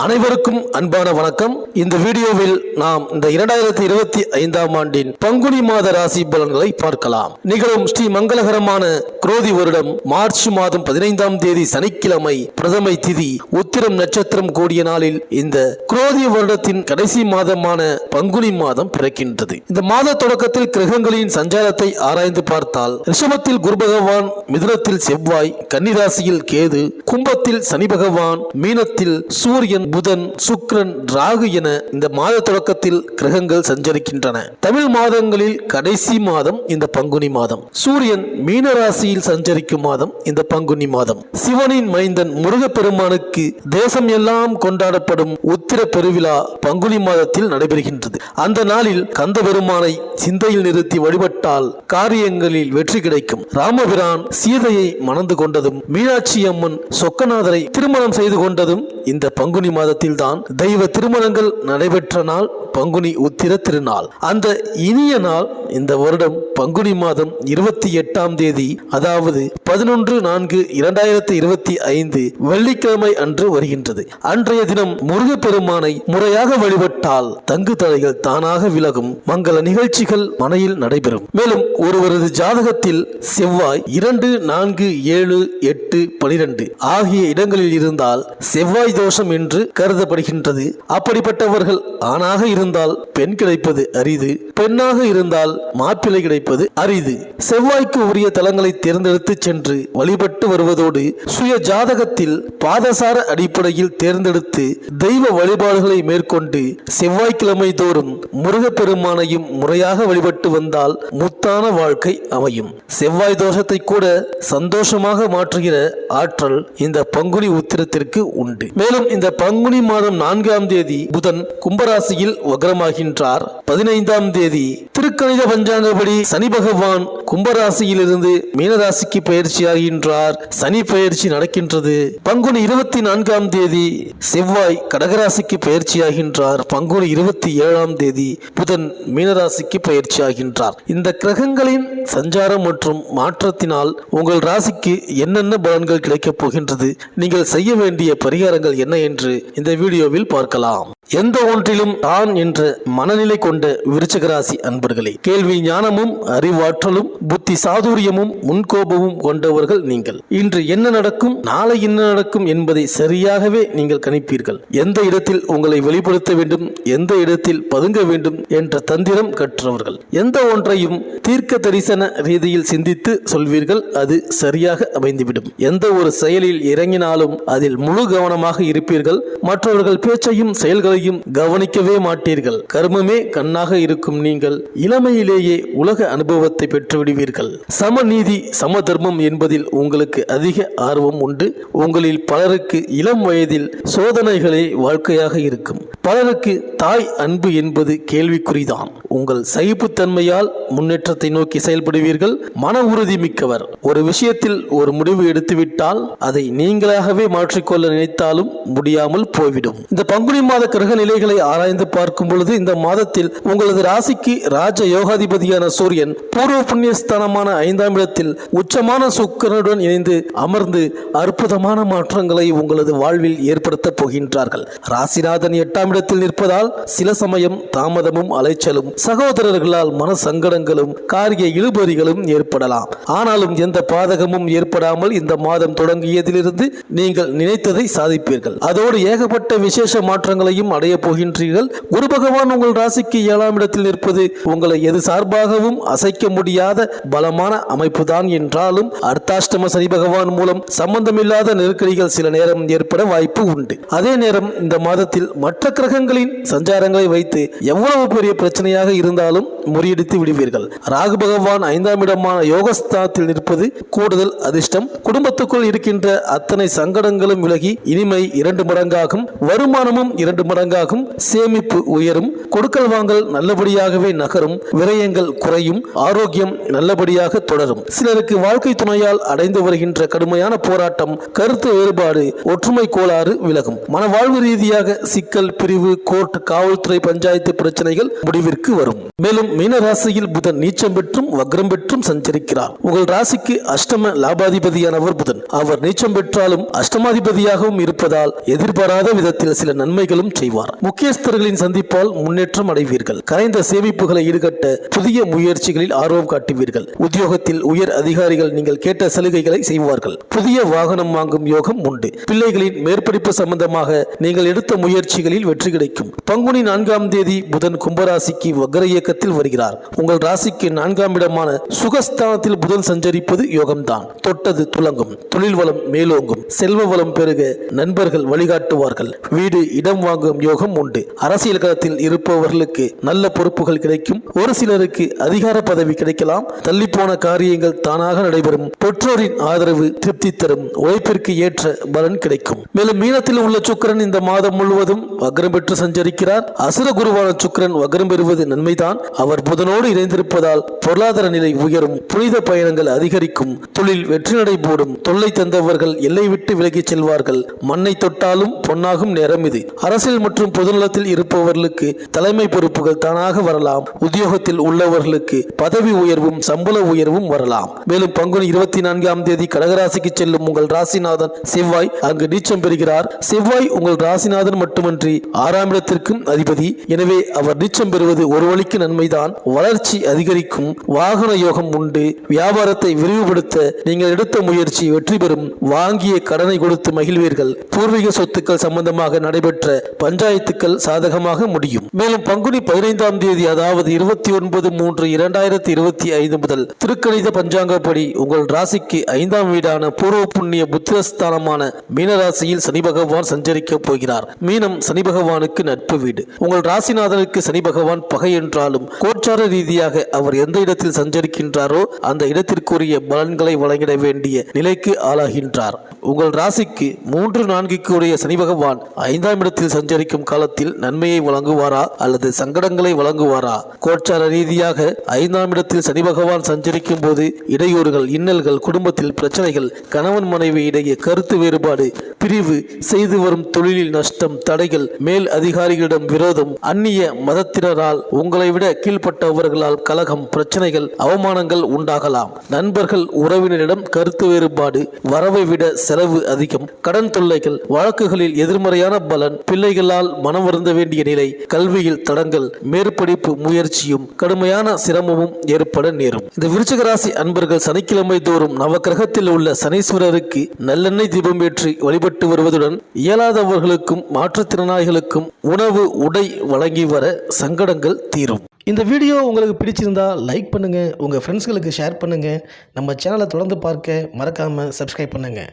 அனைவருக்கும் அன்பான வணக்கம். இந்த வீடியோவில் நாம் இந்த 2025ஆம் ஆண்டின் பங்குனி மாத ராசி பலன்களை பார்க்கலாம். நிகழும் ஸ்ரீ மங்களகரமான குரோதி வருடம் மார்ச் மாதம் 15ஆம் தேதி சனிக்கிழமை பிரதமை திதி உத்திரம் நட்சத்திரம் கூடிய நாளில் இந்த குரோதி வருடத்தின் கடைசி மாதமான பங்குனி மாதம் பிறக்கின்றது. இந்த மாத தொடக்கத்தில் கிரகங்களின் சஞ்சாரத்தை ஆராய்ந்து பார்த்தால் ரிஷபத்தில் குரு பகவான், மிதுனத்தில் செவ்வாய், கன்னிராசியில் கேது, கும்பத்தில் சனி பகவான், மீனத்தில் சூரியன், புதன், சுக்கிரன், ராகு என இந்த மாத தொடக்கத்தில் கிரகங்கள் சஞ்சரிக்கின்றன. தமிழ் மாதங்களில் கடைசி மாதம் இந்த பங்குனி மாதம். சூரியன் மீன ராசியில் சஞ்சரிக்கும் மாதம் இந்த பங்குனி மாதம். சிவனின் மைந்தன் முருகப்பெருமானுக்கு தேசம் எல்லாம் கொண்டாடப்படும் உத்திர பெருவிழா பங்குனி மாதத்தில் நடைபெறுகின்றது. அந்த நாளில் கந்த பெருமானை சிந்தையில் நிறுத்தி வழிபட்டால் காரியங்களில் வெற்றி கிடைக்கும். ராமபிரான் சீதையை மணந்து கொண்டதும், மீனாட்சி அம்மன் சொக்கநாதரை திருமணம் செய்து கொண்டதும் இந்த பங்குனி மாதத்தில் தான். தெய்வ திருமணங்கள் நடைபெற்ற நாள் பங்குனி உத்திர திருநாள். அந்த இனிய நாள் இந்த வருடம் பங்குனி மாதம் 28ஆம் தேதி, அதாவது 11/4/2025 வெள்ளிக்கிழமை அன்று வருகின்றது. அன்றைய தினம் முருகப்பெருமானை முறையாக வழிபட்டால் தங்கு தடைகள் தானாக விலகும், மங்கள நிகழ்ச்சிகள் மனையில் நடைபெறும். மேலும் ஒருவரது ஜாதகத்தில் செவ்வாய் 2, 4, 7, 8, 12 ஆகிய இடங்களில் இருந்தால் செவ்வாய் தோஷம் என்று கருதப்படுகின்றது. அப்படிப்பட்டவர்கள் ஆணாக இருந்தால் பெண் கிடைப்பது அரிது, பெண்ணாக இருந்தால் மாப்பிள்ளை கிடைப்பது அரிது. செவ்வாய்க்கு உரிய தலங்களை தேர்ந்தெடுத்து சென்று வழிபட்டு வருவதோடு சுய ஜாதகத்தில் பாதசார அடிப்படையில் தேர்ந்தெடுத்து தெய்வ வழிபாடுகளை மேற்கொண்டு செவ்வாய்க்கிழமை தோறும் முருகப்பெருமானையும் முறையாக வழிபட்டு வந்தால் முத்தான வாழ்க்கை அமையும். செவ்வாய் தோஷத்தை கூட சந்தோஷமாக மாற்றுகிற ஆற்றல் இந்த பங்குனி உத்திரத்திற்கு உண்டு. மேலும் இந்த பங்குனி மாதம் 4ஆம் தேதி புதன் கும்பராசியில் வக்ரமாகின்றார். 15ஆம் தேதி திருக்கணித பஞ்சாங்கப்படி சனி பகவான் கும்பராசியிலிருந்து மீனராசிக்கு பயிற்சியாகின்றார். சனி பயிற்சி நடக்கின்றது. பங்குனி 24ஆம் தேதி செவ்வாய் கடகராசிக்கு பயிற்சியாகின்றார். பங்குனி 27ஆம் தேதி புதன் மீனராசிக்கு பயிற்சியாகின்றார். இந்த கிரகங்களின் சஞ்சாரம் மற்றும் மாற்றத்தினால் உங்கள் ராசிக்கு என்னென்ன பலன்கள் கிடைக்கப் போகின்றது, நீங்கள் செய்ய வேண்டிய பரிகாரங்கள் என்ன என்று இந்த வீடியோவில் பார்க்கலாம். எந்த ஒன்றிலும் தான் என்ற மனநிலை கொண்ட விருச்சிக ராசி அன்பர்களே, கேள்வி ஞானமும் அறிவாற்றலும் புத்தி சாதுரியமும் முன்கோபமும் கொண்டவர்கள் நீங்கள். இன்று என்ன நடக்கும், நாளை என்ன நடக்கும் என்பதை சரியாகவே நீங்கள் கணிப்பீர்கள். எந்த இடத்தில் உங்களை வெளிப்படுத்த வேண்டும், எந்த இடத்தில் பதுங்க வேண்டும் என்ற தந்திரம் கற்றவர்கள். எந்த ஒன்றையும் தீர்க்க தரிசன ரீதியில் சிந்தித்து சொல்வீர்கள், அது சரியாக அமைந்துவிடும். எந்த ஒரு செயலில் இறங்கினாலும் அதில் முழு கவனமாக இருப்பீர்கள். மற்றவர்கள் பேச்சையும் செயல்களையும் கவனிக்கவே மாட்டீர்கள். கர்மமே கண்ணாக இருக்கும் நீங்கள் இளமையிலேயே உலக அனுபவத்தை பெற்றுவிடுவீர்கள். சமநீதி சம தர்மம் என்பதில் உங்களுக்கு அதிக ஆர்வம் உண்டு. உங்களில் பலருக்கு இளம் வயதில் சோதனைகளே வாழ்க்கையாக இருக்கும். பலருக்கு தாய் அன்பு என்பது கேள்விக்குறிதான். உங்கள் சகிப்புத்தன்மையால் முன்னேற்றத்தை நோக்கி செயல்படுவீர்கள். மன உறுதி மிக்கவர். ஒரு விஷயத்தில் ஒரு முடிவு எடுத்துவிட்டால் அதை நீங்களாகவே மாற்றிக்கொள்ள நினைத்தாலும் முடியாமல் போய்விடும். இந்த பங்குனி மாத கிரக நிலைகளை ஆராய்ந்து பார்க்கும் பொழுது இந்த மாதத்தில் உங்களது ராசிக்கு ராஜ யோகாதிபதியான சூரியன் பூர்வ புண்ணியஸ்தானமான 5ஆம் இடத்தில் உச்சமான சுக்கிரனுடன் இணைந்து அமர்ந்து அற்புதமான மாற்றங்களை உங்களது வாழ்வில் ஏற்படுத்த போகின்றார்கள். ராசிநாதன் 8ஆம் இடத்தில் நிற்பதால் சில சமயம் தாமதமும் அலைச்சலும், சகோதரர்களால் மன சங்கடங்களும் காரிய இழுபறிகளும் ஏற்படலாம். ஆனாலும் எந்த பாதகமும் ஏற்படாமல் இந்த மாதம் தொடங்கியதிலிருந்து நீங்கள் நினைத்ததை சாதிப்பீர்கள். அதோடு ஏகப்பட்ட விசேஷ மாற்றங்களையும் அடைய போகின்றீர்கள். குரு பகவான் உங்கள் ராசிக்கு 7ஆம் இடத்தில் நிற்பது உங்களை எது சார்பாகவும் அசைக்க முடியாத பலமான அமைப்புதான் என்றாலும் அர்த்தாஷ்டம சனி பகவான் மூலம் சம்பந்தமில்லாத நெருக்கடிகள் சில நேரம் ஏற்பட வாய்ப்பு உண்டு. அதே நேரம் இந்த மாதத்தில் மற்ற கிரகங்களின் சஞ்சாரங்களை வைத்து எவ்வளவு பெரிய பிரச்சனையாக இருந்தாலும் முறியடித்து விடுவீர்கள். ராகு பகவான் 5ஆம் இடமான யோகஸ்தானத்தில் நிற்பது கூடுதல் அதிர்ஷ்டம். குடும்பத்துக்குள் இருக்கின்ற அத்தனை சங்கடங்களும் விலகி இனிமை 2 மடங்காகும். வருமானமும் 2 மடங்கு மடங்காகும், சேமிப்பு உயரும், கொடுக்கல் வாங்கல் நல்லபடியாகவே நகரும், விரயங்கள் குறையும், ஆரோக்கியம் நல்லபடியாக தொடரும். சிலருக்கு வாழ்க்கை துணையால் அடைந்து வருகின்ற கடுமையான போராட்டம், கருத்து வேறுபாடு, ஒற்றுமை கோளாறு விலகும். மனவாழ்வு ரீதியாக சிக்கல், பிரிவு, கோர்ட், காவல்துறை, பஞ்சாயத்து பிரச்சனைகள் முடிவிற்கு வரும். மேலும் மீன ராசியில் புதன் நீச்சம் பெற்றும் வக்ரம் பெற்றும் சஞ்சரிக்கிறார். உங்கள் ராசிக்கு அஷ்டம லாபாதிபதியானவர் புதன். அவர் நீச்சம் பெற்றாலும் அஷ்டமாதிபதியாகவும் இருப்பதால் எதிர்பாராத விதத்தில் சில நன்மைகளும் செய்வார். முக்கியஸ்தர்களின் சந்திப்பால் முன்னேற்றம் அடைவீர்கள். கரைந்த சேமிப்புகளை ஈடுகட்ட புதிய முயற்சிகளில் ஆர்வம் காட்டுவீர்கள். உத்தியோகத்தில் உயர் அதிகாரிகள் நீங்கள் கேட்ட சலுகைகளை செய்வார்கள். புதிய வாகனம் வாங்கும் யோகம் உண்டு. பிள்ளைகளின் மேற்படிப்பு சம்பந்தமாக நீங்கள் எடுத்த முயற்சிகளில் வெற்றி கிடைக்கும். பங்குனி 4ஆம் தேதி புதன் கும்பராசிக்கு வக்ர இயக்கத்தில் வருகிறார். உங்கள் ராசிக்கு 4ஆம் இடமான சுகஸ்தானத்தில் புதன் சஞ்சரிப்பது யோகம்தான். தொட்டது துலங்கும், தொழில் வளம் மேலோங்கும், செல்வ வளம் பெருக நண்பர்கள் வழிகாட்டுவார்கள். வீடு, இடம் வாங்கும் யோகம் உண்டு. அரசியல் களத்தில் இருப்பவர்களுக்கு நல்ல பொறுப்புகள் கிடைக்கும். ஒரு சிலருக்கு அதிகார பதவி கிடைக்கலாம். தள்ளிப்போன காரியங்கள் தானாக நடைபெறும். பெற்றோரின் ஆதரவு திருப்தி தரும். உழைப்பிற்கு ஏற்ற பலன் கிடைக்கும். மேலும் மீனத்தில் உள்ள சுக்கிரன் இந்த மாதம் முழுவதும் வக்ரம் பெற்று சஞ்சரிக்கிறார். அசுர குருவான சுக்கிரன் வக்ரம் பெறுவது நன்மைதான். அவர் புதனோடு இணைந்திருப்பதால் பொருளாதார நிலை உயரும். புனித பயணங்கள் அதிகரிக்கும். தொழில் வெற்றி நடை போடும். தொல்லை தந்தவர்கள் எல்லை விட்டு விலகிச் செல்வார்கள். மண்ணை தொட்டாலும் பொன்னாகும் நேரம் இது. அரசியல் மற்றும் பொதுநலத்தில் இருப்பவர்களுக்கு தலைமை பொறுப்புகள் தானாக வரலாம். உத்தியோகத்தில் உள்ளவர்களுக்கு பதவி உயர்வும் சம்பள உயர்வும் வரலாம். மேலும் பங்குனி 24ஆம் தேதி கடகராசிக்கு செல்லும் உங்கள் ராசிநாதன் செவ்வாய் அங்கு நீச்சம் பெறுகிறார். செவ்வாய் உங்கள் ராசிநாதன் மட்டுமன்றி 6ஆம் இடத்திற்கும் அதிபதி. எனவே அவர் நீச்சம் பெறுவது ஒரு வழிக்கு நன்மைதான். வளர்ச்சி அதிகரிக்கும். வாகன யோகம் உண்டு. வியாபாரத்தை விரிவுபடுத்த நீங்கள் எடுத்த முயற்சி வெற்றி பெறும். வாங்கிய கடனை கொடுத்து மகிழ்வீர்கள். பூர்வீக சொத்துக்கள் சம்பந்தமாக நடைபெற்ற பஞ்சாயத்துக்கள் சாதகமாக முடியும். மேலும் பங்குனி 15ஆம் தேதி அதாவது 29/3/2025 முதல் திருக்கணித பஞ்சாங்கப்படி உங்கள் ராசிக்கு 5ஆம் வீடான பூர்வ புண்ணிய புத்திரஸ்தானமான மீனராசியில் சனி பகவான் சஞ்சரிக்க போகிறார். மீனம் சனி பகவானுக்கு நட்பு வீடு. உங்கள் ராசிநாதனுக்கு சனி பகவான் பகை என்றாலும் கோச்சார ரீதியாக அவர் எந்த இடத்தில் சஞ்சரிக்கின்றாரோ அந்த இடத்திற்குரிய பலன்களை வழங்கிட வேண்டிய நிலைக்கு ஆளாகின்றார். உங்கள் ராசிக்கு 3-4க்கு உடைய சனி பகவான் 5ஆம் இடத்தில் சஞ்சரிக்கும் காலத்தில் நன்மையை வழங்குவாரா அல்லது சங்கடங்களை வழங்குவாரா? கோச்சார ரீதியாக 5ஆம் இடத்தில் சனி பகவான் சஞ்சரிக்கும் போது இடையூறுகள், இன்னல்கள், குடும்பத்தில் பிரச்சனைகள், கணவன் மனைவி இடையே கருத்து வேறுபாடு, பிரிவு, செய்து வரும் தொழிலில் நஷ்டம், தடைகள், மேல் அதிகாரிகளிடம் விரோதம், அந்நிய மதத்தினரால் உங்களை விட கீழ்ப்பட்டவர்களால் கலகம், பிரச்சனைகள், அவமானங்கள் உண்டாகலாம். நண்பர்கள், உறவினரிடம் கருத்து வேறுபாடு, வரவை விட செலவு அதிகம், கடன் தொல்லைகள், வழக்குகளில் எதிர்மறையான பலன், பிள்ளைகளால் மனம் வருந்த வேண்டிய நிலை, கல்வியில் தடங்கள், மேற்படிப்பு முயற்சியும் கடுமையான சிரமமும் ஏற்பட நேரும். இந்த விருச்சிக ராசி அன்பர்கள் சனிக்கிழமை தோறும் நவக்கிரகத்தில் உள்ள சனீஸ்வரருக்கு நல்லெண்ணெய் தீபம் ஏற்றி வழிபட்டு வருவதுடன் இயலாதவர்களுக்கும் மாற்றுத்திறனாளிகளுக்கும் உணவு, உடை வழங்கி வர சங்கடங்கள் தீரும். இந்த வீடியோ உங்களுக்கு பிடிச்சிருந்தா லைக் பண்ணுங்கள், உங்கள் ஃப்ரெண்ட்ஸ்களுக்கு ஷேர் பண்ணுங்கள். நம்ம சேனலை தொடர்ந்து பார்க்க மறக்காமல் சப்ஸ்கிரைப் பண்ணுங்கள்.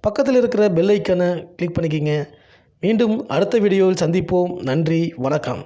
பக்கத்தில் இருக்கிற பெல் ஐக்கானை கிளிக் பண்ணிக்கிங்க. மீண்டும் அடுத்த வீடியோவில் சந்திப்போம். நன்றி, வணக்கம்.